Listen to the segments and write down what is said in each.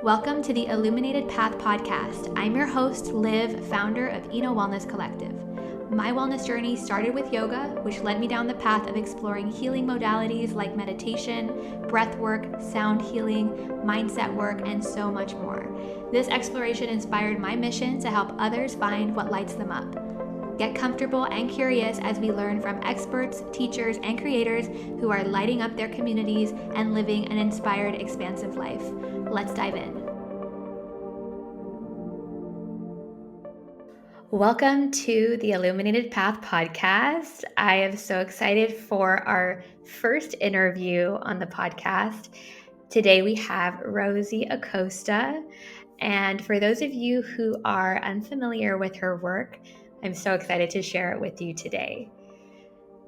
Welcome to the Illuminated Path podcast. I'm your host, Liv, founder of Eno Wellness Collective. My wellness journey started with yoga, which led me down the path of exploring healing modalities like meditation, breath work, sound healing, mindset work, and so much more. This exploration inspired my mission to help others find what lights them up. Get comfortable and curious as we learn from experts, teachers, and creators who are lighting up their communities and living an inspired, expansive life. Let's dive in. Welcome to the Illuminated Path podcast. I am so excited for our first interview on the podcast. Today we have Rosie Acosta. And for those of you who are unfamiliar with her work, I'm so excited to share it with you today.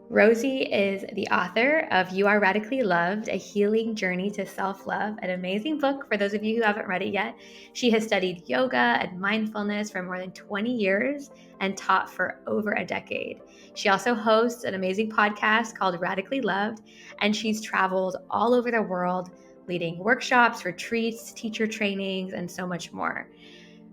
Rosie is the author of You Are Radically Loved, A Healing Journey to Self-Love, an amazing book for those of you who haven't read it yet. She has studied yoga and mindfulness for more than 20 years and taught for over a decade. She also hosts an amazing podcast called Radically Loved, and she's traveled all over the world leading workshops, retreats, teacher trainings, and so much more.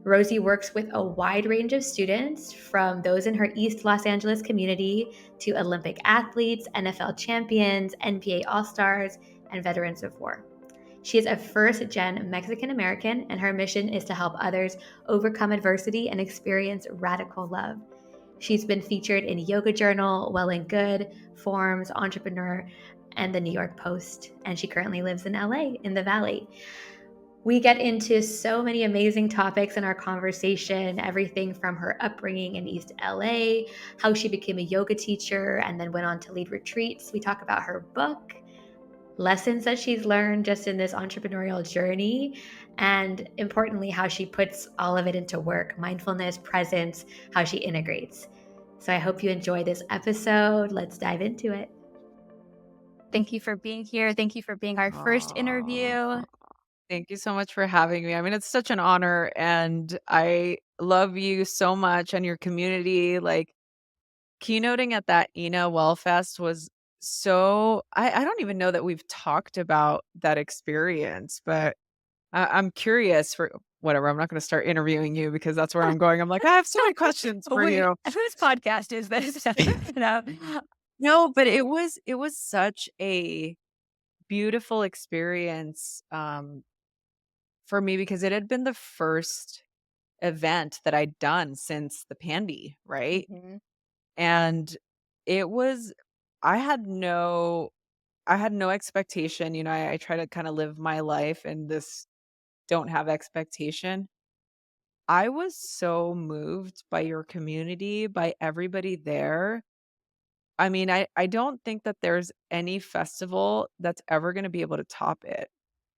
Rosie works with a wide range of students, from those in her East Los Angeles community to Olympic athletes, NFL champions, NBA All-Stars, and veterans of war. She is a first-gen Mexican American, and her mission is to help others overcome adversity and experience radical love. She's been featured in Yoga Journal, Well and Good, Forbes, Entrepreneur, and the New York Post, and she currently lives in LA, in the Valley. We get into so many amazing topics in our conversation, everything from her upbringing in East LA, how she became a yoga teacher and then went on to lead retreats. We talk about her book, lessons that she's learned just in this entrepreneurial journey, and importantly, how she puts all of it into work, mindfulness, presence, how she integrates. So I hope you enjoy this episode. Let's dive into it. Thank you for being here. Thank you for being our first interview. Thank you so much for having me. I mean, it's such an honor, and I love you so much and your community. Like, keynoting at that Ena Wellfest was I don't even know that we've talked about that experience, but I'm curious for whatever. I'm not going to start interviewing you because that's where I'm going. I'm like, I have so many questions for Wait, you. whose podcast is this? No. No, but it was such a beautiful experience. For me, because it had been the first event that I'd done since the pandy, right? Mhm. And it was I had no I had no expectation, I try to kinda live my life in this don't have expectation. I was so moved by your community, by everybody there. I mean, I don't think that there's any festival that's ever gonna be able to top it,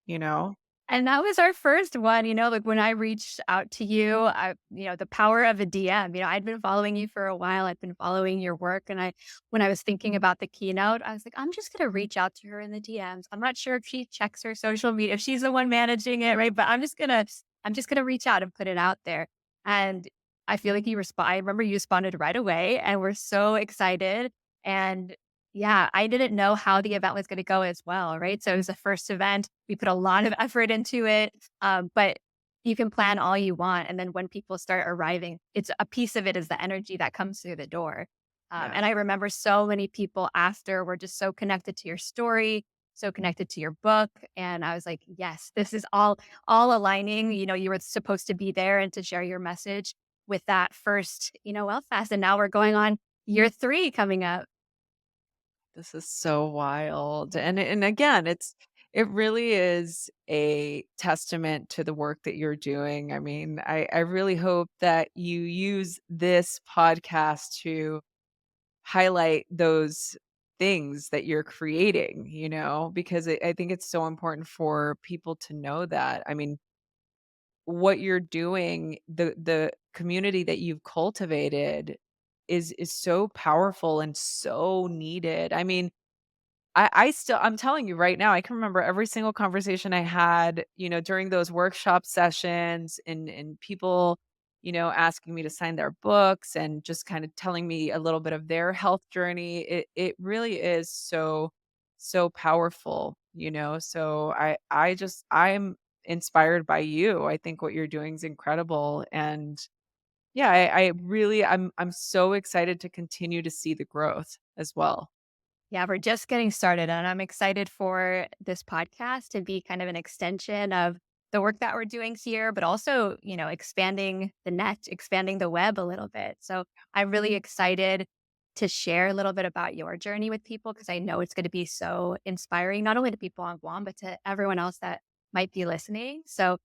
you know? And that was our first one, like when I reached out to you, the power of a DM. I'd been following you for a while. I'd been following your work. And when I was thinking about the keynote, I was like, I'm just going to reach out to her in the DMs. I'm not sure if she checks her social media, if she's the one managing it, right? But I'm just going to reach out and put it out there. And I feel like I remember you responded right away and we're so excited. And yeah, I didn't know how the event was going to go as well, right? So it was the first event. We put a lot of effort into it, but you can plan all you want, and then when people start arriving, it's a piece of it is the energy that comes through the door. Yeah. And I remember so many people after were just so connected to your story, so connected to your book, and I was like, yes, this is all aligning. You were supposed to be there and to share your message with that first, Wellfast, and now we're going on year 3 coming up. This is so wild. And again, it really is a testament to the work that you're doing. I mean, I really hope that you use this podcast to highlight those things that you're creating, because I think it's so important for people to know that. I mean, what you're doing, the community that you've cultivated is so powerful and so needed. I mean, I'm telling you right now, I can remember every single conversation I had, during those workshop sessions and people, asking me to sign their books and just kind of telling me a little bit of their health journey. It really is so, so powerful, So I'm inspired by you. I think what you're doing is incredible, and yeah, I really I'm so excited to continue to see the growth as well. Yeah, we're just getting started, and I'm excited for this podcast to be kind of an extension of the work that we're doing here, but also, expanding the net, expanding the web a little bit. So I'm really excited to share a little bit about your journey with people because I know it's going to be so inspiring, not only to people on Guam, but to everyone else that might be listening. So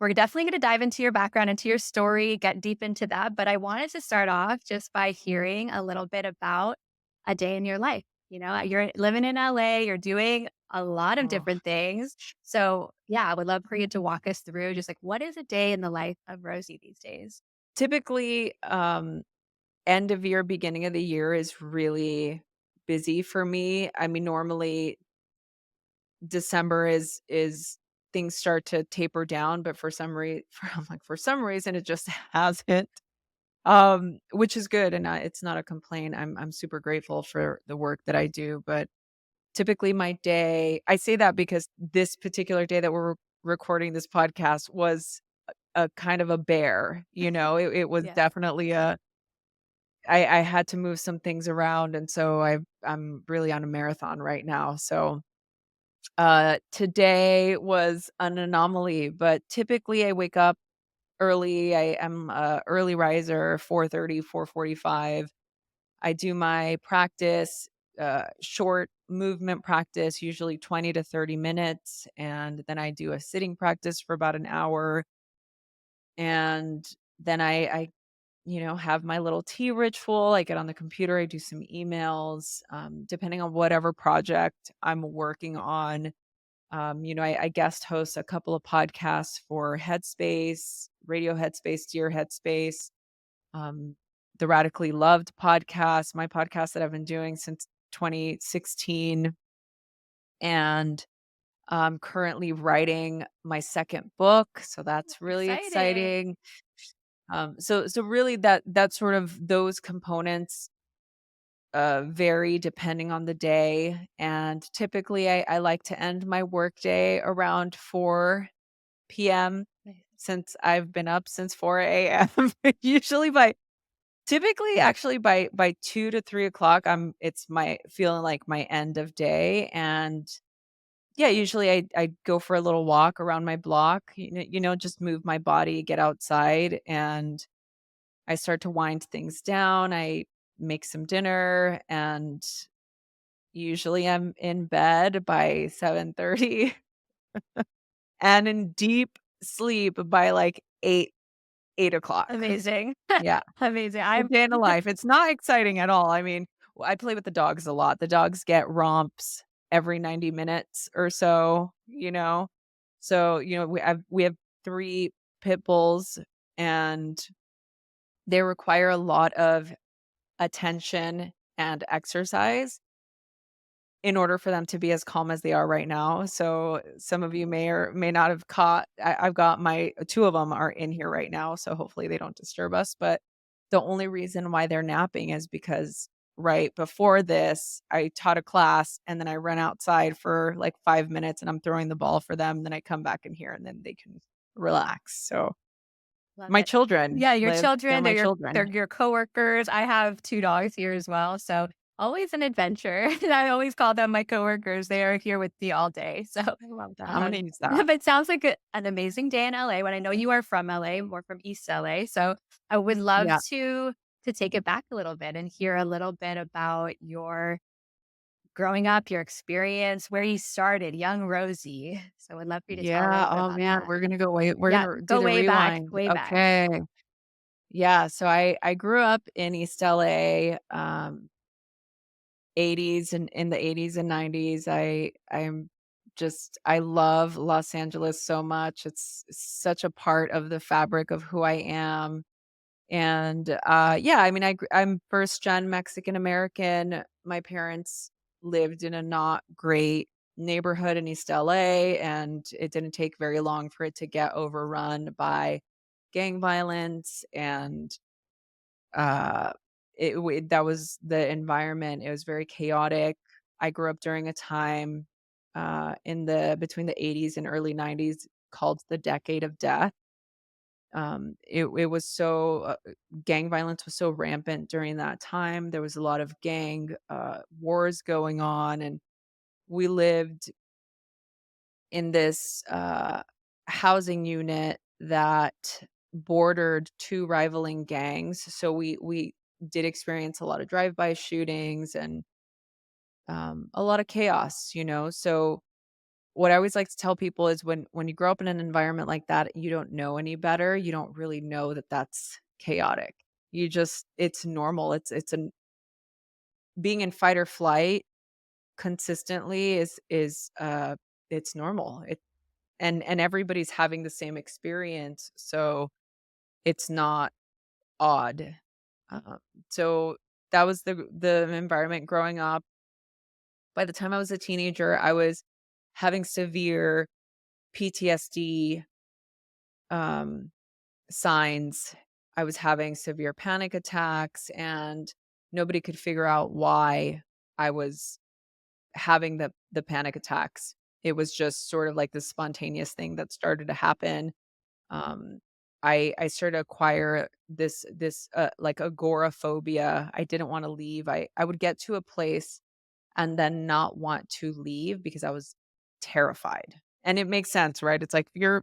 we're definitely going to dive into your background, into your story, get deep into that. But I wanted to start off just by hearing a little bit about a day in your life. You're living in LA, you're doing a lot of Oh. different things. So, yeah, I would love for you to walk us through just like what is a day in the life of Rosie these days? Typically, end of year, beginning of the year is really busy for me. I mean, normally December is things start to taper down, but for some I'm like, for some reason it just hasn't. Which is good, and it's not a complaint. I'm super grateful for the work that I do, but typically my day, I say that because this particular day that we're recording this podcast was a kind of a bear, it was Yes. definitely I had to move some things around, and so I'm really on a marathon right now. So, today was an anomaly, but typically I wake up early. I am a early riser, 4:30, 4:45. I do my practice, short movement practice, usually 20 to 30 minutes, and then I do a sitting practice for about an hour, and then I have my little tea ritual. I get on the computer, I do some emails, depending on whatever project I'm working on. I guest host a couple of podcasts for Headspace, Radio Headspace, Dear Headspace, um, the Radically Loved podcast, my podcast that I've been doing since 2016. And I'm currently writing my second book. So that's really Exciting. exciting. So really that sort of those components vary depending on the day. And typically I like to end my workday around 4 p.m. Nice. since I've been up since 4 a.m. Usually by typically actually by 2 to 3 o'clock, it's my feeling like my end of day. And yeah, usually I go for a little walk around my block, just move my body, get outside, and I start to wind things down. I make some dinner, and usually I'm in bed by 7:30 and in deep sleep by like 8 o'clock. Amazing. Yeah. Amazing. A I'm day in the life. It's not exciting at all. I mean, I play with the dogs a lot. The dogs get romps every 90 minutes or so, you know? So, we have 3 pit bulls, and they require a lot of attention and exercise in order for them to be as calm as they are right now. So, some of you may or may not have caught I've got my 2 of them are in here right now, so hopefully they don't disturb us, but the only reason why they're napping is because right before this, I taught a class, and then I run outside for, like, 5 minutes, and I'm throwing the ball for them, then I come back in here, and then they can relax. So, Love my it. children Yeah, your they're children, my they're children. your coworkers. I have 2 dogs here as well, so always an adventure. I always call them my coworkers. They are here with me all day. So, I love that. I'm gonna um, use but that. it sounds like an amazing day in LA when I know you are from LA, more from East LA. So, I would love Yeah. to take it back a little bit and hear a little bit about your growing up, your experience, where you started, young Rosie. So, I would love for you to tell a little Yeah, bit oh, about man, that. we're Yeah, gonna do go the way back, rewind. way back. Okay. Yeah, so I grew up in East LA, 80s and in the 80s and 90s. I love Los Angeles so much. It's such a part of the fabric of who I am. And, yeah, I mean, I'm first gen Mexican American. My parents lived in a not great neighborhood in East LA, and it didn't take very long for it to get overrun by gang violence, and uh, that was the environment. It was very chaotic. I grew up during a time, in the between the 80s and early 90s. called the Decade of Death. It was so gang violence was so rampant during that time. There was a lot of gang wars going on, and we lived in this housing unit that bordered two rivaling gangs. So we did experience a lot of drive-by shootings and a lot of chaos, you know. So what I always like to tell people is when you grow up in an environment like that, you don't know any better. You don't really know that that's chaotic. You just it's normal. It's an being in fight or flight consistently is it's normal. And everybody's having the same experience, so it's not odd. Uh, so that was the environment growing up. By the time I was a teenager, I was having severe PTSD um, signs. I was having severe panic attacks, and nobody could figure out why I was having the panic attacks. It was just sort of like this spontaneous thing that started to happen. Um, I started to acquire this like agoraphobia. I didn't want to leave. I would get to a place and then not want to leave because I was terrified. And it makes sense, right? It's like you're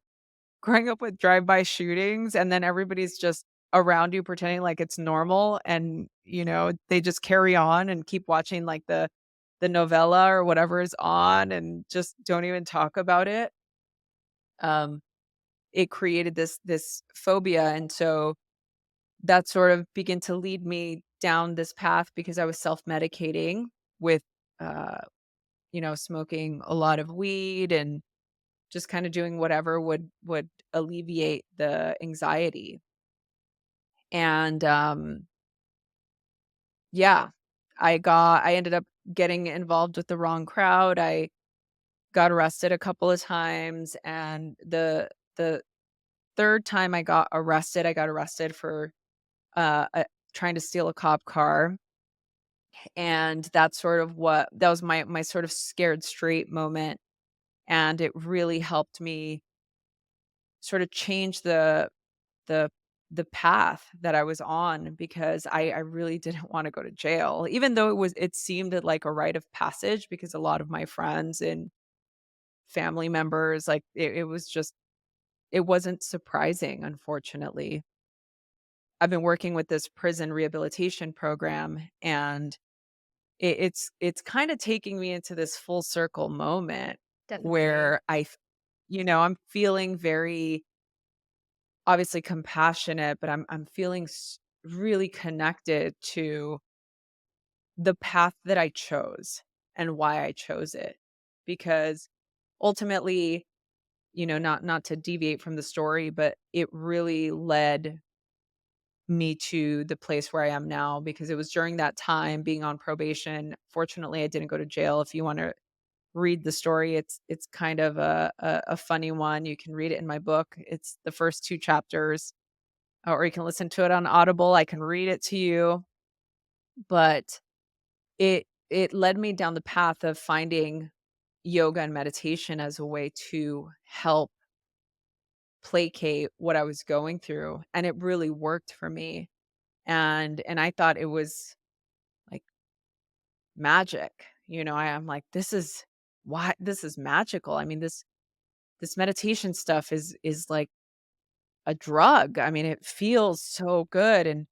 growing up with drive-by shootings and then everybody's just around you pretending like it's normal and, you know, they just carry on and keep watching like the novella or whatever is on and just don't even talk about it. Um, it created this phobia, and so that sort of began to lead me down this path because I was self-medicating with, uh, you know, smoking a lot of weed and just kinda doing whatever would alleviate the anxiety. And, yeah, I ended up getting involved with the wrong crowd. I got arrested a couple of times, and the 3rd time I got arrested for, trying to steal a cop car, and that's sort of what that was my sort of scared straight moment, and it really helped me sort of change the the path that I was on because I really didn't wanna go to jail, even though it seemed like a rite of passage because a lot of my friends and family members, like, it was just it wasn't surprising, unfortunately. I've been working with this prison rehabilitation program, and it's kinda taking me into this full circle moment Definitely. where you know, I'm feeling very obviously compassionate, but I'm feeling really connected to the path that I chose and why I chose it. Because ultimately, you know, not to deviate from the story, but it really led me to the place where I am now because it was during that time being on probation. Fortunately, I didn't go to jail. If you want to read the story, it's kind of a funny one. You can read it in my book. It's the first 2 chapters, or you can listen to it on Audible. I can read it to you, but it led me down the path of finding yoga and meditation as a way to help placate what I was going through, and it really worked for me. And I thought it was like magic. You know, I'm like, this is magical. I mean, this meditation stuff is like a drug. I mean, it feels so good and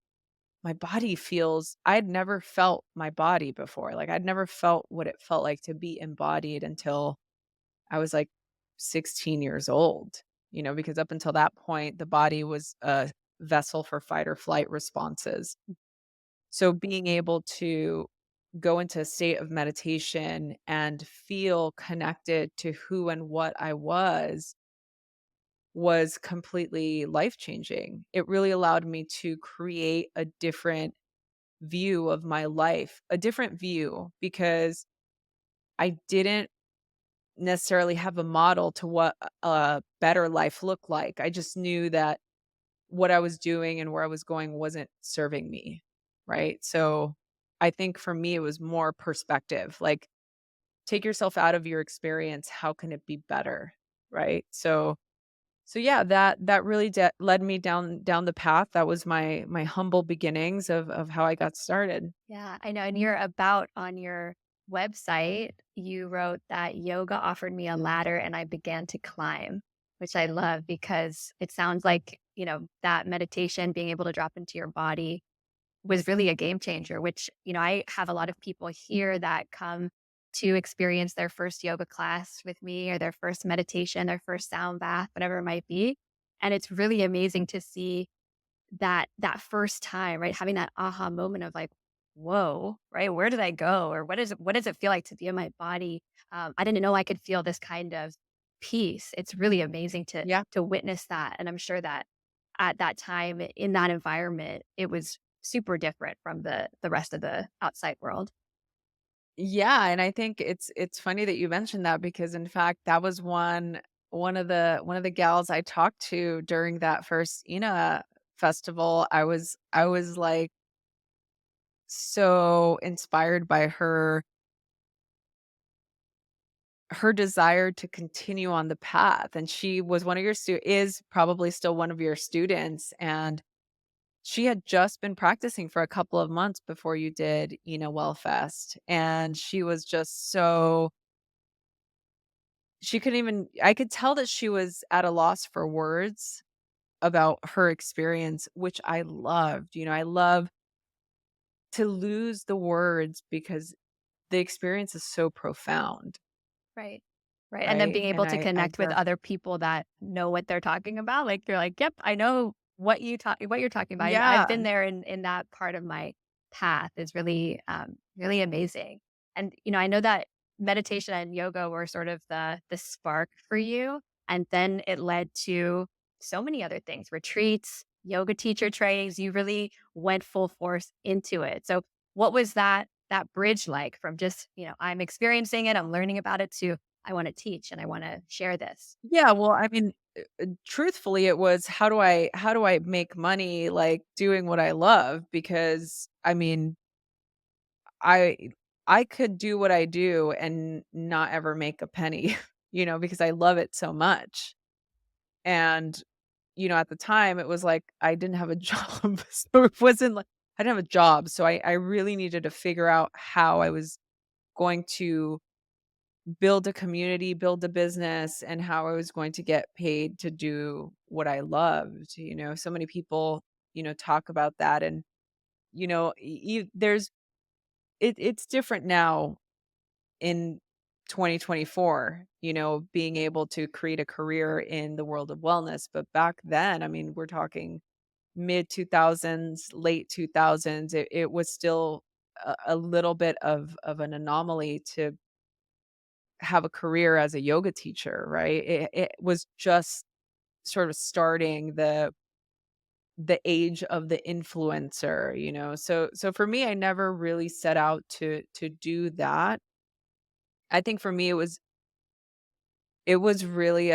my body feels I'd never felt my body before. Like I'd never felt what it felt like to be embodied until I was like 16 years old. You know, because up until that point the body was a vessel for fight or flight responses. So being able to go into a state of meditation and feel connected to who and what I was completely life-changing. It really allowed me to create a different view of my life, a different view because I didn't necessarily have a model to what a better life looked like. I just knew that what I was doing and where I was going wasn't serving me, right? So I think for me, it was more perspective. Like, take yourself out of your experience. How can it be better? Right. So So yeah, that really led me down the path. That was my humble beginnings of how I got started. Yeah, I know. And you're about on your website, you wrote that yoga offered me a ladder and I began to climb, which I love because it sounds like, that meditation, being able to drop into your body was really a game changer, which, I have a lot of people here that come to experience their first yoga class with me or their first meditation, their first sound bath, whatever it might be. And it's really amazing to see that first time, right? Having that aha moment of like, whoa, right? Where did I go? Or what does it feel like to be in my body? I didn't know I could feel this kind of peace. It's really amazing to Yeah. to witness that. And I'm sure that at that time in that environment, it was super different from the rest of the outside world. Yeah, and I think it's funny that you mentioned that because in fact that was one of the gals I talked to during that first INA festival. I was like so inspired by her desire to continue on the path, and she was one of your is probably still one of your students, and she had just been practicing for a couple of months before you did Wellfest, and she was just so she couldn't even I could tell that she was at a loss for words about her experience, which I loved. I love to lose the words because the experience is so profound, Right. Right, and then right? being And able to I connect with just other people that know what they're talking about, like, you're like, "Yep, I know what you're talking about. I've yeah. been there in that part of my path." Is really, really amazing. And, I know that meditation and yoga were sort of the spark for you, and then it led to so many other things, retreats, yoga teacher trainings. You really went full force into it. So, what was that bridge like from just, I'm experiencing it, I'm learning about it to I want to teach and I want to share this. Yeah, well, I mean, truthfully, it was how do I make money, like, doing what I love? Because, I mean, I I could do what I do and not ever make a penny, because I love it so much. And, at the time, it was like I didn't have a job, so it wasn't like I didn't have a job, so I really needed to figure out how I was going to build a community, build a business, and how I was going to get paid to do what I loved. So many people, talk about that, and there's it's different now in 2024, being able to create a career in the world of wellness. But back then, I mean, we're talking mid 2000s, late 2000s, it was still a little bit of an anomaly to have a career as a yoga teacher, right? It was just sort of starting the age of the influencer, So for me, I never really set out to do that. I think for me it was really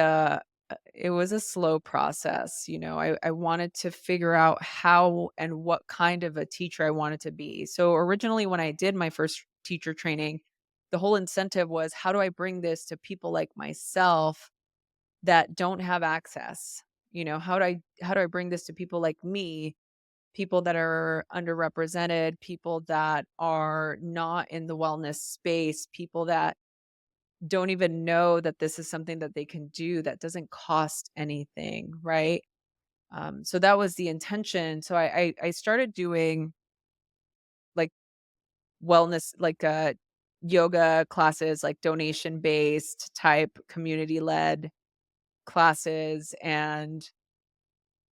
it was a slow process. I wanted to figure out how and what kind of a teacher I wanted to be. So originally when I did my first teacher training, the whole incentive was how do I bring this to people like myself that don't have access? How do I bring this to people like me, people that are underrepresented, people that are not in the wellness space, people that don't even know that this is something that they can do that doesn't cost anything, right? So that was the intention. So I started doing like wellness, like yoga classes, like donation based type community led classes, and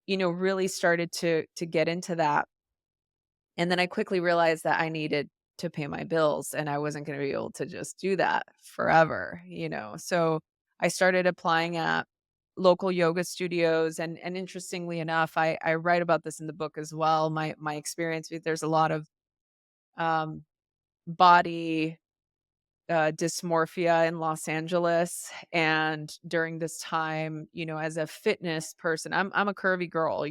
really started to get into that. And then I quickly realized that I needed to pay my bills and I wasn't going to be able to just do that forever. So I started applying at local yoga studios, and interestingly enough, I write about this in the book as well. My experience with there's a lot of um body dysmorphia in Los Angeles. And during this time, as a fitness person, I'm a curvy girl,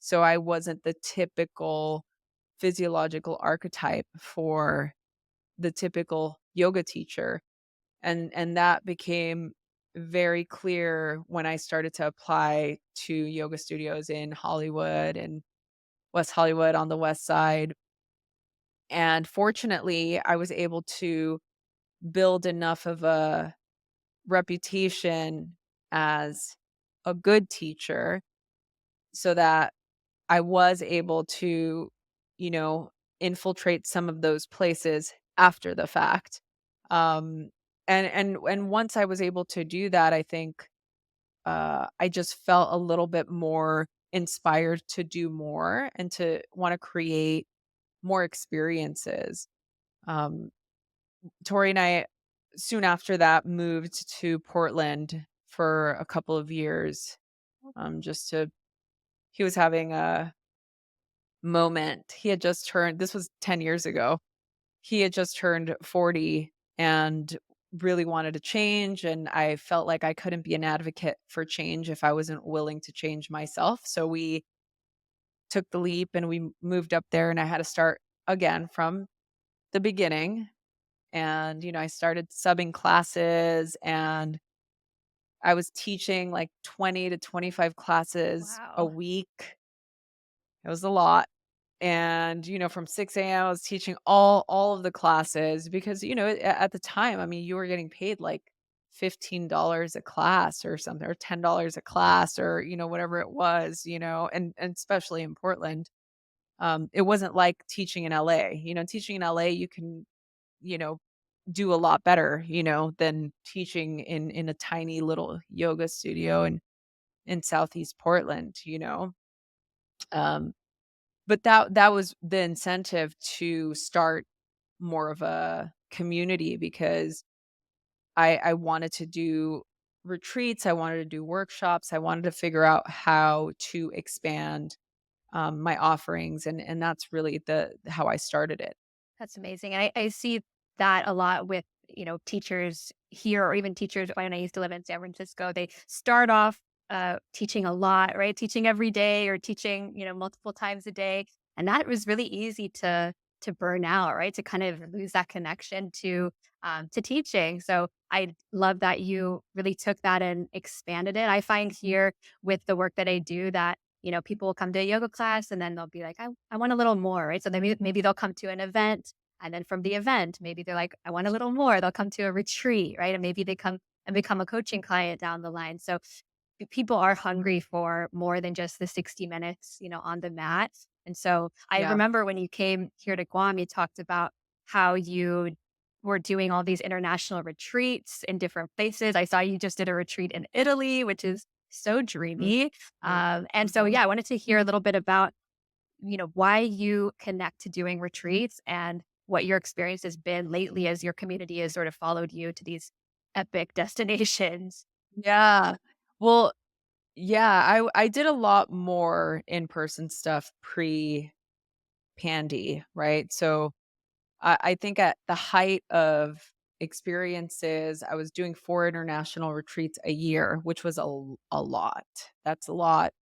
so I wasn't the typical physiological archetype for the typical yoga teacher. And that became very clear when I started to apply to yoga studios in Hollywood and West Hollywood on the West Side. And fortunately, I was able to build enough of a reputation as a good teacher so that I was able to, you know, infiltrate some of those places after the fact. Um, and once I was able to do that, I think I just felt a little bit more inspired to do more and to want to create more experiences. Um, Tori and I, soon after that, moved to Portland for a couple of years. Just to, he was having a moment. He had just turned, this was 10 years ago. He had just turned 40 and really wanted to change. And I felt like I couldn't be an advocate for change if I wasn't willing to change myself. So we took the leap and we moved up there, and I had to start again from the beginning. And, I started subbing classes, and I was teaching like 20 to 25 classes a Wow. week. It was a lot. And, from 6 a.m., I was teaching all of the classes because, at the time, I mean, you were getting paid like $15 a class or something, or $10 a class, or, whatever it was, and especially in Portland. It wasn't like teaching in LA. Teaching in LA, you can, you know, do a lot better, than teaching in a tiny little yoga studio in Southeast Portland. Um, but that was the incentive to start more of a community because I wanted to do retreats, I wanted to do workshops, I wanted to figure out how to expand, my offerings, and that's really the how I started it. That's amazing. And I see that a lot with, teachers here or even teachers when I used to live in San Francisco. They start off teaching a lot, right? Teaching every day or teaching, multiple times a day. And that was really easy to burn out, right? To kind of lose that connection to teaching. So I love that you really took that and expanded it. I find here with the work that I do that people will come to a yoga class and then they'll be like, I want a little more, right? So maybe they'll come to an event and then from the event, maybe they're like, I want a little more. They'll come to a retreat, right? And maybe they come and become a coaching client down the line. So people are hungry for more than just the 60 minutes, on the mat. And so I Yeah. remember when you came here to Guam, you talked about how you were doing all these international retreats in different places. I saw you just did a retreat in Italy, which is so Mhm. dreamy. Yeah. And so, yeah, I wanted to hear a little bit about, why you connect to doing retreats and what your experience has been lately as your community has sort of followed you to these epic destinations. Yeah. Well, yeah, I did a lot more in-person stuff pre-pandy, right? So, I think at the height of experiences, I was doing 4 international retreats a year, which was a lot. That's a lot.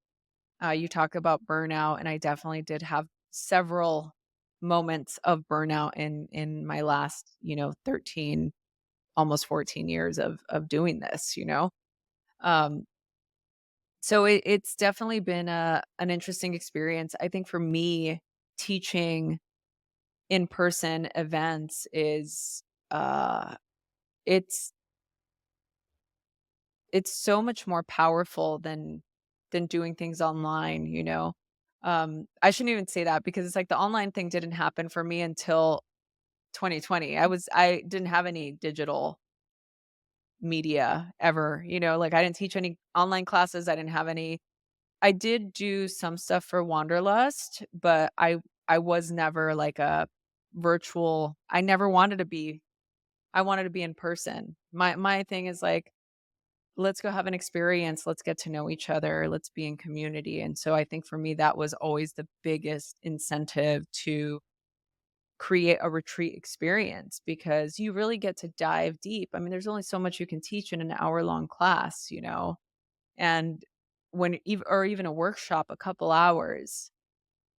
You talk about burnout, and I definitely did have several moments of burnout in my last, 13, almost 14 years of doing this. Um, so it's definitely been an interesting experience. I think for me, teaching in-person events is, uh it's it's so much more powerful than doing things online. I shouldn't even say that because it's like the online thing didn't happen for me until 2020. I didn't have any digital media ever. Like I didn't teach any online classes, I didn't have any. I did do some stuff for Wanderlust, but I was never like a virtual. I never wanted to be. I wanted to be in person. My thing is like, let's go have an experience, let's get to know each other, let's be in community. And so I think for me that was always the biggest incentive to create a retreat experience because you really get to dive deep. I mean, there's only so much you can teach in an hour-long class. And or even a workshop, a couple hours,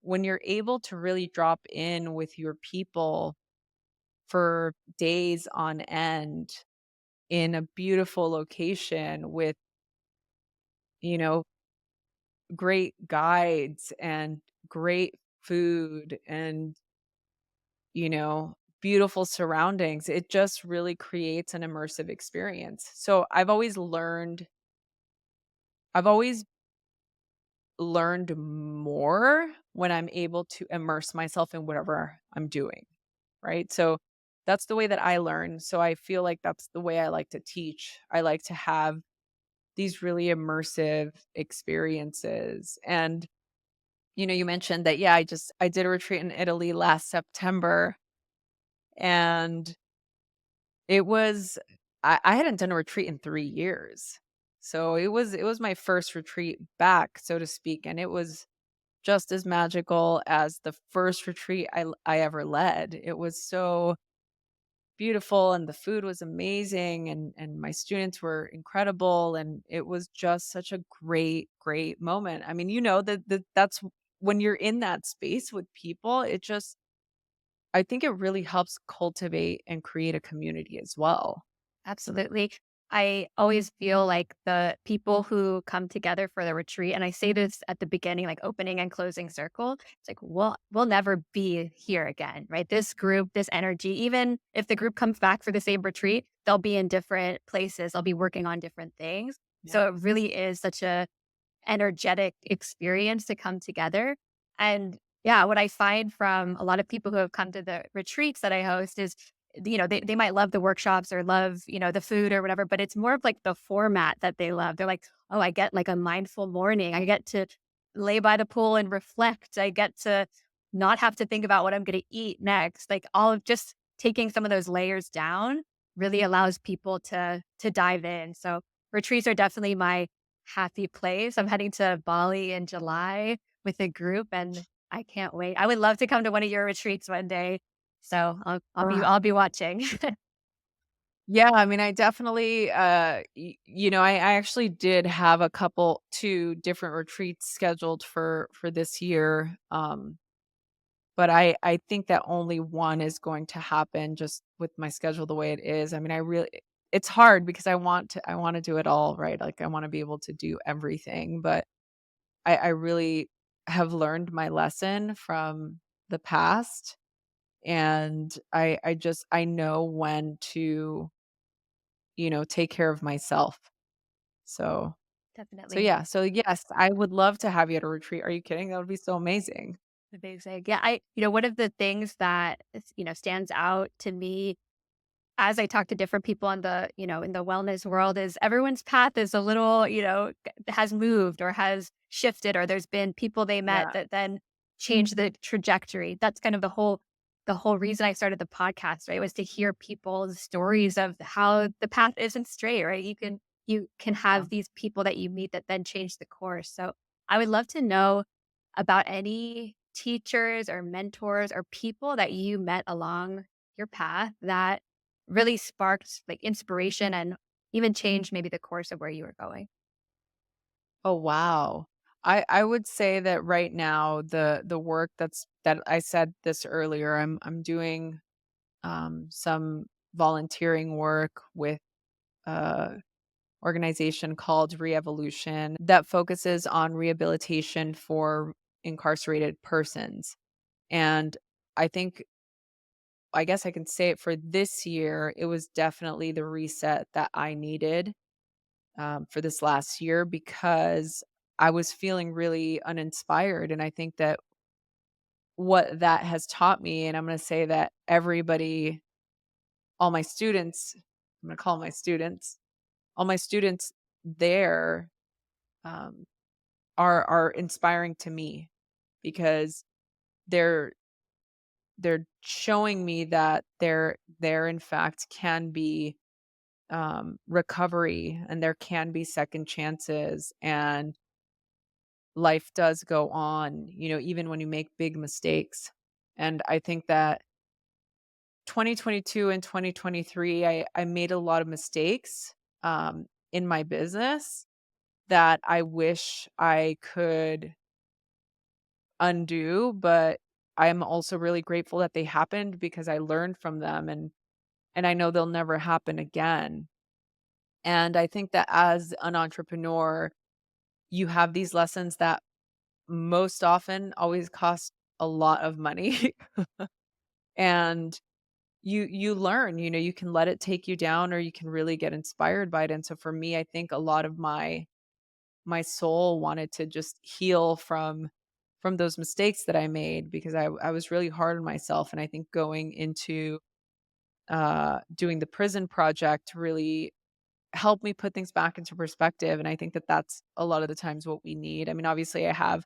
when you're able to really drop in with your people for days on end, in a beautiful location with, you know, great guides and great food and, beautiful surroundings. It just really creates an immersive experience. So I've always learned more when I'm able to immerse myself in whatever I'm doing, right? So that's the way that I learn. So I feel like that's the way I like to teach. I like to have these really immersive experiences. And you mentioned that, yeah, I did a retreat in Italy last September, and it was I hadn't done a retreat in 3 years. So it was my first retreat back, so to speak, and it was just as magical as the first retreat I ever led. It was so beautiful, and the food was amazing, and my students were incredible, and it was just such a great moment. I mean, that's when you're in that space with people, I think it really helps cultivate and create a community as well. Absolutely. I always feel like the people who come together for the retreat, and I say this at the beginning, like opening and closing circle, it's like we'll never be here again, right? This group, this energy, even if the group comes back for the same retreat, they'll be in different places. They'll be working on different things. Yeah. So it really is such a energetic experience to come together. And yeah, what I find from a lot of people who have come to the retreats that I host is, they might love the workshops or love, the food or whatever, but it's more of like the format that they love. They're like, oh, I get like a mindful morning. I get to lay by the pool and reflect. I get to not have to think about what I'm going to eat next. Like all of just taking some of those layers down really allows people to dive in. So retreats are definitely my happy place. I'm heading to Bali in July with a group, and I can't wait. I would love to come to one of your retreats one day. So I'll be watching. Yeah, I mean, I definitely, I actually did have 2 different retreats scheduled for this year, but I think that only one is going to happen just with my schedule the way it is. I mean, it's hard because I wanna do it all, right? Like, I wanna be able to do everything, but I really have learned my lesson from the past, and I know when to, take care of myself. So so Definitely yeah, so yes, I would love to have you at a retreat. Are you kidding? That would be so amazing. amazing. Yeah, one of the things that stands out to me as I talk to different people in in the wellness world is everyone's path is a little, has moved or has shifted, or there's been people they met Yeah. that then changed the trajectory. That's kind of the whole reason I started the podcast, right? Was to hear people's stories of how the path isn't straight, right? You can Yeah. have these people that you meet that then change the course. So I would love to know about any teachers or mentors or people that you met along your path that really sparked like inspiration and even changed maybe the course of where you were going. Oh, wow. I would say that right now the work that I said this earlier, I'm doing, some volunteering work with a organization called Re-Evolution that focuses on rehabilitation for incarcerated persons. And I think I guess I can say it for this year, it was definitely the reset that I needed, for this last year because I was feeling really uninspired. And I think that what that has taught me, and I'm going to say that everybody, all my students, I'm going to call my students, all my students there, um, are inspiring to me because they're they're showing me that there in fact can be, recovery, and there can be second chances, and life does go on, even when you make big mistakes. And I think that 2022 and 2023, I made a lot of mistakes, in my business that I wish I could undo, but I'm also really grateful that they happened because I learned from them, and I know they'll never happen again. And I think that as an entrepreneur, you have these lessons that most often always cost a lot of money. And you learn, you can let it take you down or you can really get inspired by it. And so for me, I think a lot of my soul wanted to just heal from those mistakes that I made because I was really hard on myself. And I think going into doing the prison project really helped me put things back into perspective. And I think that that's a lot of the times what we need. I mean, obviously I have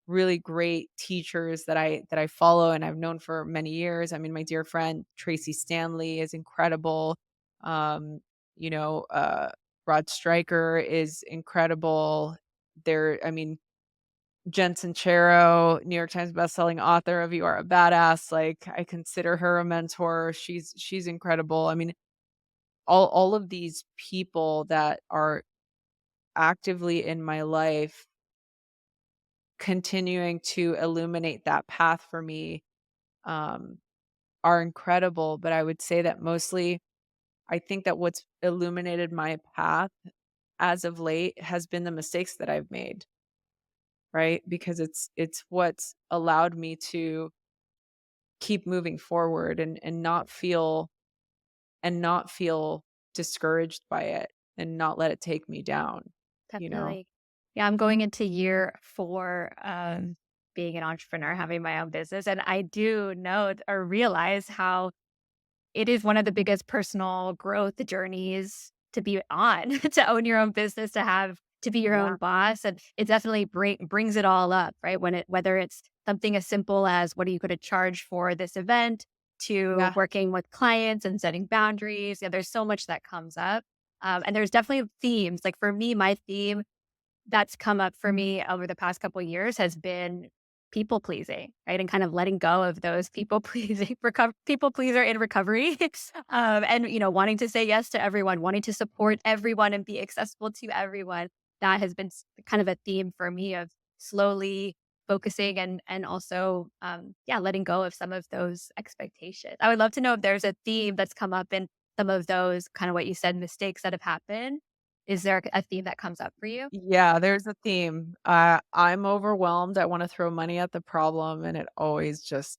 really great teachers that I follow and I've known for many years. I mean, my dear friend Tracy Stanley is incredible. Um, you know, Rod Stryker is incredible. I mean, Jen Sincero, New York Times bestselling author of You Are a Badass. Like, I consider her a mentor. She's incredible. I mean, all of these people that are actively in my life continuing to illuminate that path for me, um, are incredible, but I would say that mostly I think that what's illuminated my path as of late has been the mistakes that I've made, right? Because it's what's allowed me to keep moving forward and not feel discouraged by it and not let it take me down, you know? Definitely. Yeah, I'm going into year 4 being an entrepreneur, having my own business, and I do know or realize how it is one of the biggest personal growth journeys to be on, to own your own business, to be your own Yeah, boss, and it definitely brings it all up, right? Whether it's something as simple as what are you gonna charge for this event, to yeah, working with clients and setting boundaries. Yeah, there's so much that comes up, and there's definitely themes. Like, for me, my theme that's come up for me over the past couple years has been people pleasing, right? And kind of letting go of those people pleasing, people pleaser in recovery. And, wanting to say yes to everyone, wanting to support everyone and be accessible to everyone. That has been kind of a theme for me of slowly focusing and also, yeah, letting go of some of those expectations. I would love to know if there's a theme that's come up in some of those kind of what you said, mistakes that have happened. Is there a theme that comes up for you? yeah, there's a theme. I'm overwhelmed, I wanna throw money at the problem, and it always just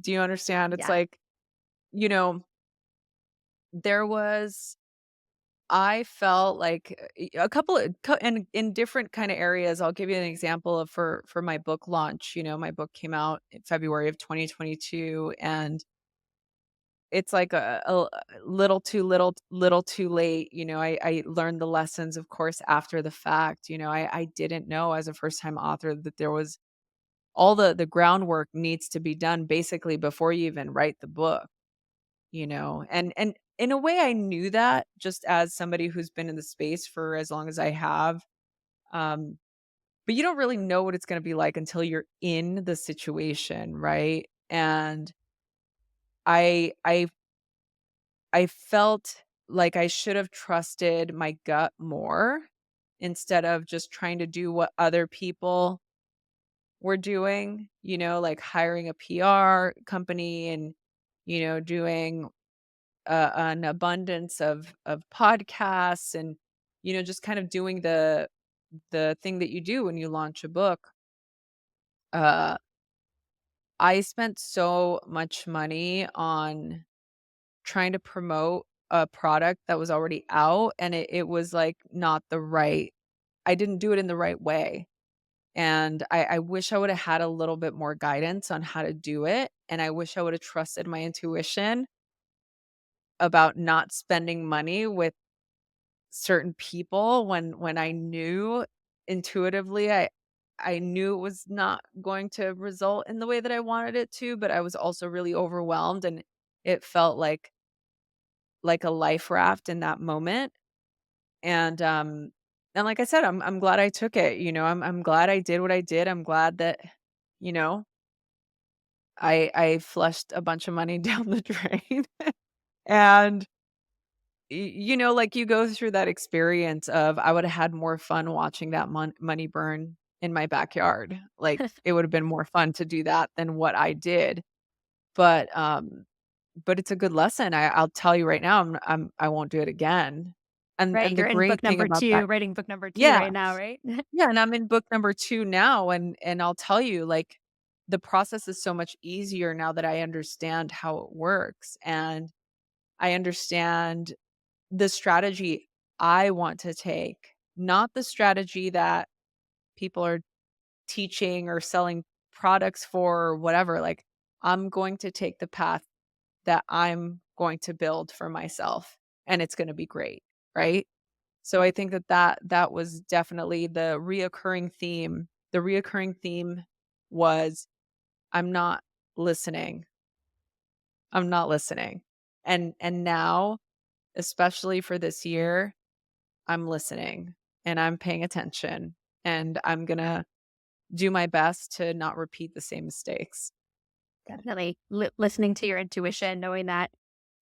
do you understand? It's Yeah, like, you know, there was I felt like a couple of in different kind of areas. I'll give you an example of for my book launch. My book came out in February of 2022, and it's like a little too little too late. I learned the lessons, of course, after the fact. I didn't know as a first time author that there was all the groundwork needs to be done basically before you even write the book. And in a way I knew that just as somebody who's been in the space for as long as I have, um, but you don't really know what it's gonna be like until you're in the situation, right? And I I felt like I should have trusted my gut more instead of just trying to do what other people were doing, like hiring a PR company and, doing an abundance of podcasts and just kind of doing the thing that you do when you launch a book. uh I spent so much money on trying to promote a product that was already out, and it was like not the right I didn't do it in the right way. And I wish I would have had a little bit more guidance on how to do it, and I wish I would have trusted my intuition about not spending money with certain people when I knew intuitively I knew it was not going to result in the way that I wanted it to, but I was also really overwhelmed and it felt like a life raft in that moment. And like I said, I'm glad I took it. I'm glad I did what I did. I'm glad that, you know, I flushed a bunch of money down the drain. And like, you go through that experience of, I woulda had more fun watching that money burn in my backyard. Like, it would've been more fun to do that than what I did. But it's a good lesson. I'll tell you right now, I won't do it again. Right, And the you're in great book thing number about that 2, writing book number 2 yeah. right now, right? Yeah, and I'm in book number 2 now, and I'll tell you, like, the process is so much easier now that I understand how it works, and I understand the strategy I want to take, not the strategy that people are teaching or selling products for or whatever. Like, I'm going to take the path that I'm going to build for myself, and it's gonna be great, right? So I think that that was definitely the reoccurring theme. The reoccurring theme was, "I'm not listening. I'm not listening." And now, especially for this year, I'm listening, and I'm paying attention, and I'm gonna do my best to not repeat the same mistakes. Definitely listening to your intuition, knowing that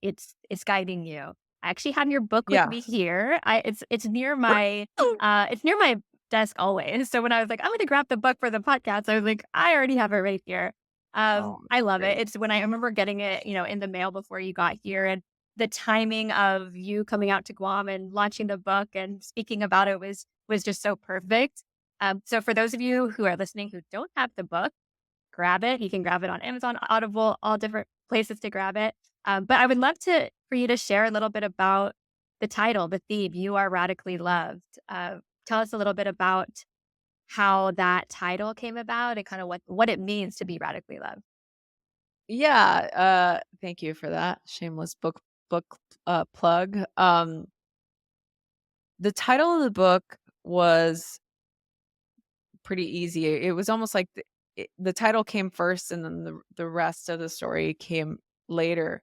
it's guiding you. I actually have your book with Yeah. me here. It's near my desk always. So when I was like, I'm gonna grab the book for the podcast, I was like, I already have it right here. Oh, I that's love it. great. It's when I remember getting it, in the mail before you got here, and the timing of you coming out to Guam and launching the book and speaking about it was just so perfect. So for those of you who are listening who don't have the book, grab it. You can grab it on Amazon, Audible, all different places to grab it. But I would love for you to share a little bit about the title, the theme, "You Are Radically Loved." Tell us a little bit about how that title came about and kind of what it means to be radically loved. Yeah, thank you for that shameless book plug. The title of the book was pretty easy. It was almost like the title came first and then the rest of the story came later.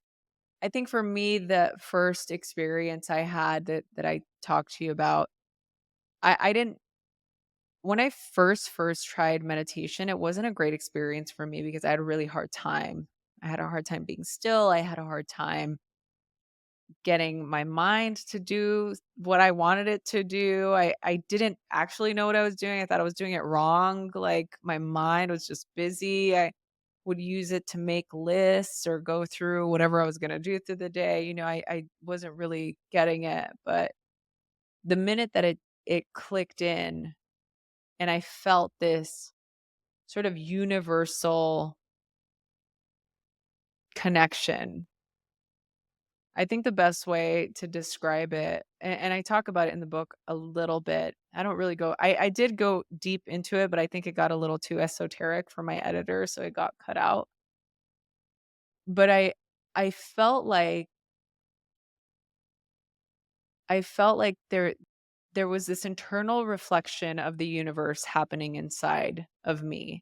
I think for me, the first experience I had that I talked to you about, I didn't when I first tried meditation, it wasn't a great experience for me because I had a really hard time. I had a hard time being still. I had a hard time getting my mind to do what I wanted it to do. I didn't actually know what I was doing. I thought I was doing it wrong. Like my mind was just busy. I would use it to make lists or go through whatever I was going to do through the day. I wasn't really getting it, but the minute that it clicked in and I felt this sort of universal connection. I think the best way to describe it, and I talk about it in the book a little bit. I don't really go I did go deep into it, but I think it got a little too esoteric for my editor, so it got cut out. But I felt like there was this internal reflection of the universe happening inside of me.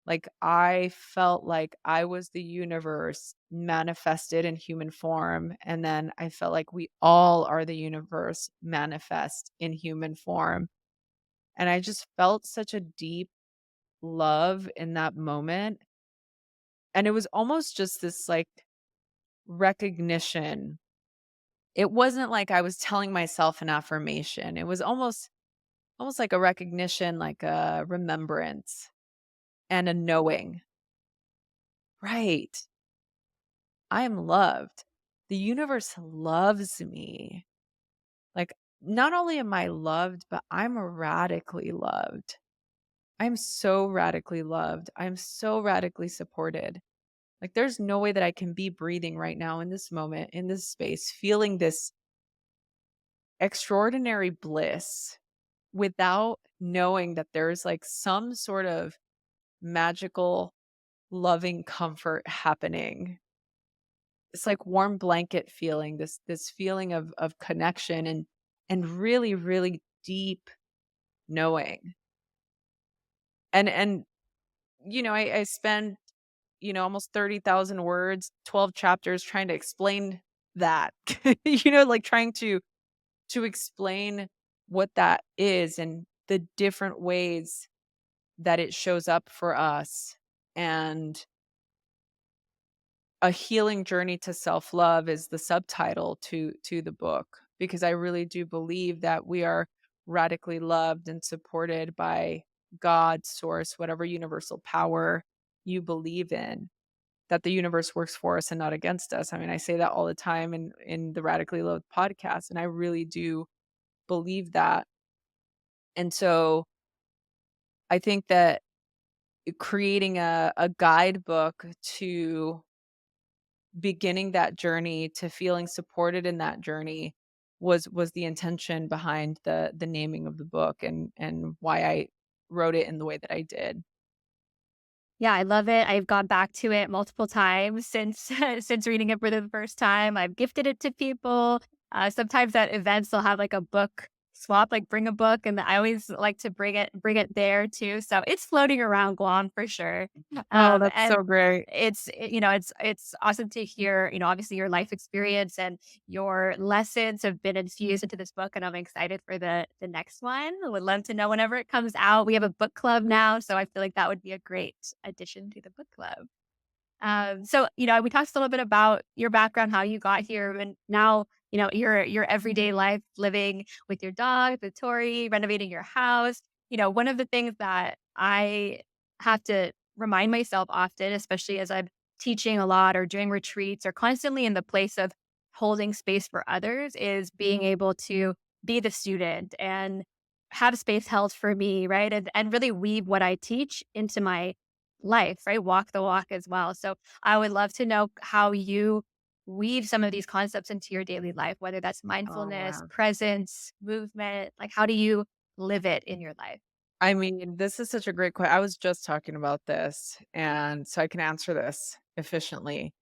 Like, I felt like I was the universe manifested in human form, and then I felt like we all are the universe manifest in human form, and I just felt such a deep love in that moment, and it was almost just this, like, recognition. It wasn't like I was telling myself an affirmation, it was almost like a recognition, like a remembrance and a knowing. Right. I am loved. The universe loves me. Like, not only am I loved, but I'm radically loved. I'm so radically loved. I'm so radically supported. Like, there's no way that I can be breathing right now in this moment, in this space, feeling this extraordinary bliss without knowing that there's like some sort of magical, loving comfort happening. It's like warm blanket feeling, this feeling of connection and really, really deep knowing. And I spend, almost 30,000 words, 12 chapters trying to explain that. Like trying to explain what that is and the different ways that it shows up for us. And A Healing Journey to Self-Love is the subtitle to the book, because I really do believe that we are radically loved and supported by God, source, whatever universal power you believe in, that the universe works for us and not against us. I mean, I say that all the time in the Radically Loved podcast, and I really do believe that. And so I think that creating a guidebook to beginning that journey, to feeling supported in that journey, was the intention behind the naming of the book, and why I wrote it in the way that I did. Yeah, I love it. I've gone back to it multiple times since since reading it for the first time. I've gifted it to people. Sometimes at events they'll have like a book swap, like bring a book, and I always like to bring it there too. So it's floating around Guam for sure. Oh, that's And so great. it's awesome to hear. Obviously your life experience and your lessons have been infused into this book, and I'm excited for the next one. I would love to know whenever it comes out. We have a book club now, so I feel like that would be a great addition to the book club. So we talked a little bit about your background, how you got here, and now, your everyday life living with your dog, the Tori, renovating your house. One of the things that I have to remind myself often, especially as I'm teaching a lot or doing retreats or constantly in the place of holding space for others, is being able to be the student and have space held for me, right? And really weave what I teach into my life, right? Walk the walk as well. So I would love to know how you weave some of these concepts into your daily life, whether that's Oh, mindfulness, wow. presence, movement. Like, how do you live it in your life? I mean, this is such a great question. I was just talking about this, and so I can answer this efficiently.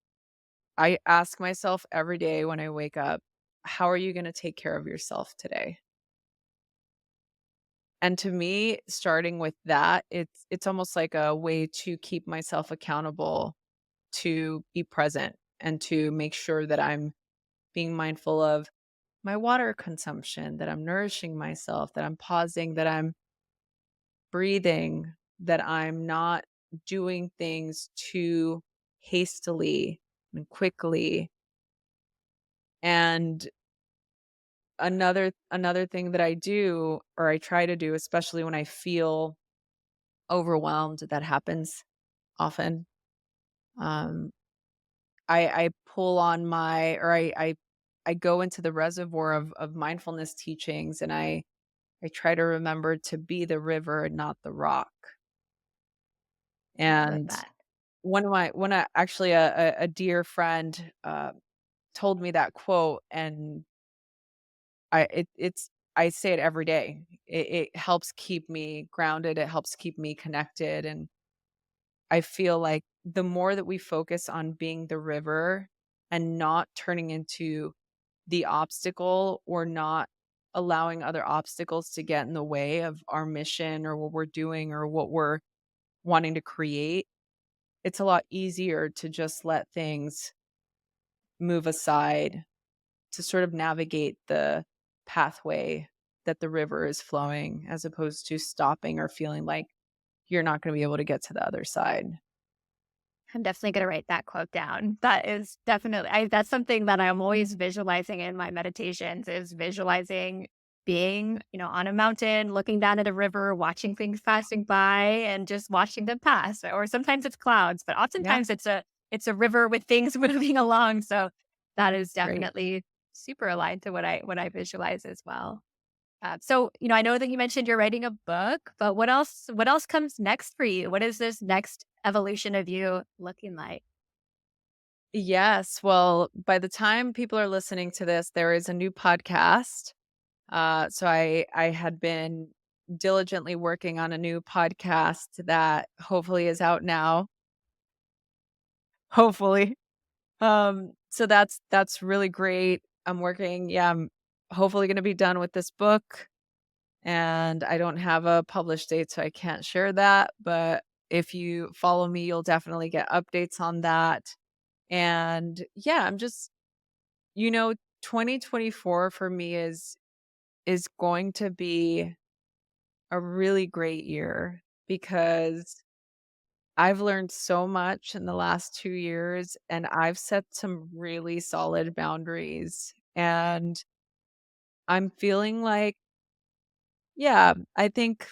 I ask myself every day when I wake up, how are you going to take care of yourself today? And to me, starting with that, it's almost like a way to keep myself accountable, to be present, and to make sure that I'm being mindful of my water consumption, that I'm nourishing myself, that I'm pausing, that I'm breathing, that I'm not doing things too hastily and quickly. And another thing that I do, or I try to do, especially when I feel overwhelmed, that happens often. Um, I pull on my, or I go into the reservoir of mindfulness teachings, and I try to remember to be the river, not the rock. I love And that. one actually a dear friend told me that quote, and I say it every day. It helps keep me grounded. It helps keep me connected, and I feel like the more that we focus on being the river and not turning into the obstacle, or not allowing other obstacles to get in the way of our mission or what we're doing or what we're wanting to create, it's a lot easier to just let things move aside, to sort of navigate the pathway that the river is flowing, as opposed to stopping or feeling like you're not going to be able to get to the other side. I'm definitely gonna write that quote down. That is definitely that's something that I'm always visualizing in my meditations, is visualizing being, on a mountain, looking down at a river, watching things passing by and just watching them pass. Or sometimes it's clouds, but Yeah, oftentimes it's a river with things moving along. So that is great. definitely super aligned to what I visualize as well. So I know that you mentioned you're writing a book, but what else comes next for you? What is this next evolution of you looking like? Yes. Well, by the time people are listening to this, there is a new podcast. So I had been diligently working on a new podcast that hopefully is out now. Hopefully. So that's really great. I'm working, yeah, I'm hopefully gonna be done with this book, and I don't have a published date, so I can't share that. But if you follow me, you'll definitely get updates on that. And yeah, I'm just, you know, 2024 for me is going to be a really great year, because I've learned so much in the last 2 years, and I've set some really solid boundaries, and I'm feeling like, yeah, I think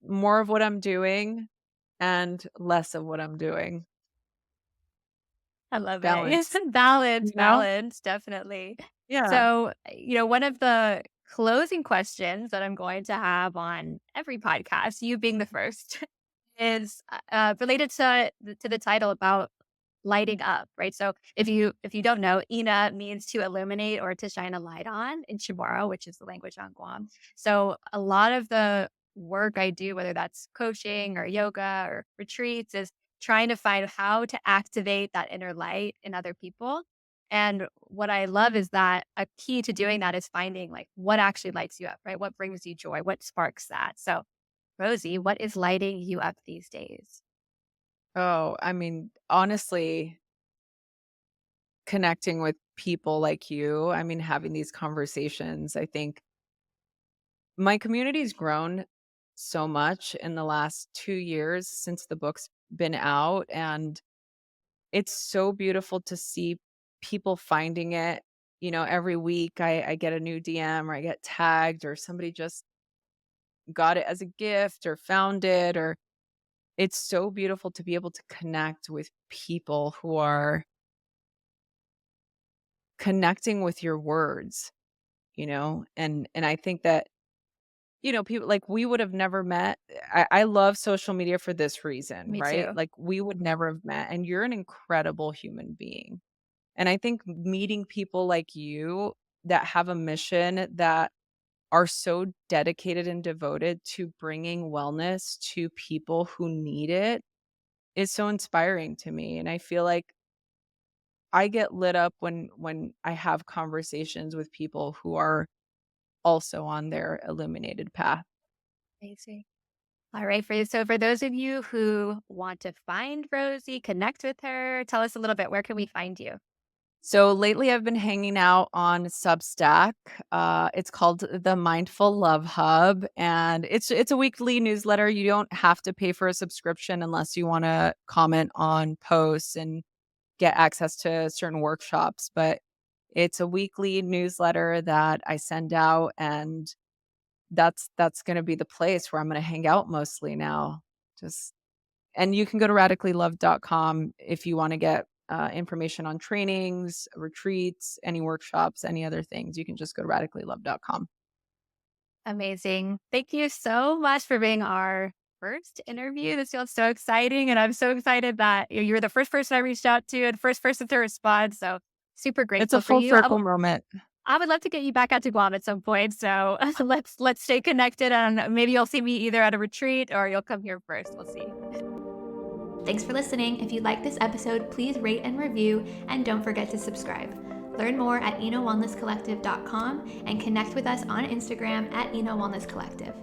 more of what I'm doing and less of what I'm doing. I love it. Yes, Balance, balance, you know? balance, definitely. Yeah. So, one of the closing questions that I'm going to have on every podcast, you being the first, is related to the title about lighting up, right? So if you don't know, Ina means to illuminate or to shine a light on in Chamorro, which is the language on Guam. So a lot of the work I do, whether that's coaching or yoga or retreats, is trying to find how to activate that inner light in other people. And what I love is that a key to doing that is finding like what actually lights you up, right? What brings you joy? What sparks that? So, Rosie, what is lighting you up these days? Oh, I mean, honestly, connecting with people like you, I mean, having these conversations, I think my community's grown so much in the last 2 years since the book's been out, and it's so beautiful to see people finding it. Every week I get a new DM or I get tagged or somebody just got it as a gift or found it, or it's so beautiful to be able to connect with people who are connecting with your words, and I think that, people like we would have never met. I love social media for this reason, Me right? too. Like we would never have met, and you're an incredible human being. And I think meeting people like you that have a mission, that are so dedicated and devoted to bringing wellness to people who need it, is so inspiring to me. And I feel like I get lit up when I have conversations with people who are also on their illuminated path. Amazing. All right, for those of you who want to find Rosie, connect with her, tell us a little bit. Where can we find you? So lately I've been hanging out on Substack. It's called the Mindful Love Hub, and it's a weekly newsletter. You don't have to pay for a subscription unless you want to comment on posts and get access to certain workshops, but it's a weekly newsletter that I send out, and that's going to be the place where I'm going to hang out mostly now. Just And you can go to radicallylove.com if you want to get information on trainings, retreats, any workshops, any other things. You can just go to radicallylove.com. Amazing. Thank you so much for being our first interview. This feels so exciting. And I'm so excited that you're the first person I reached out to and first person to respond. So super It's a grateful for full you. circle moment. I would love to get you back out to Guam at some point. So let's stay connected and maybe you'll see me either at a retreat or you'll come here first. We'll see. Thanks for listening. If you like this episode, please rate and review, and don't forget to subscribe. Learn more at enowellnesscollective.com and connect with us on Instagram at enowellnesscollective.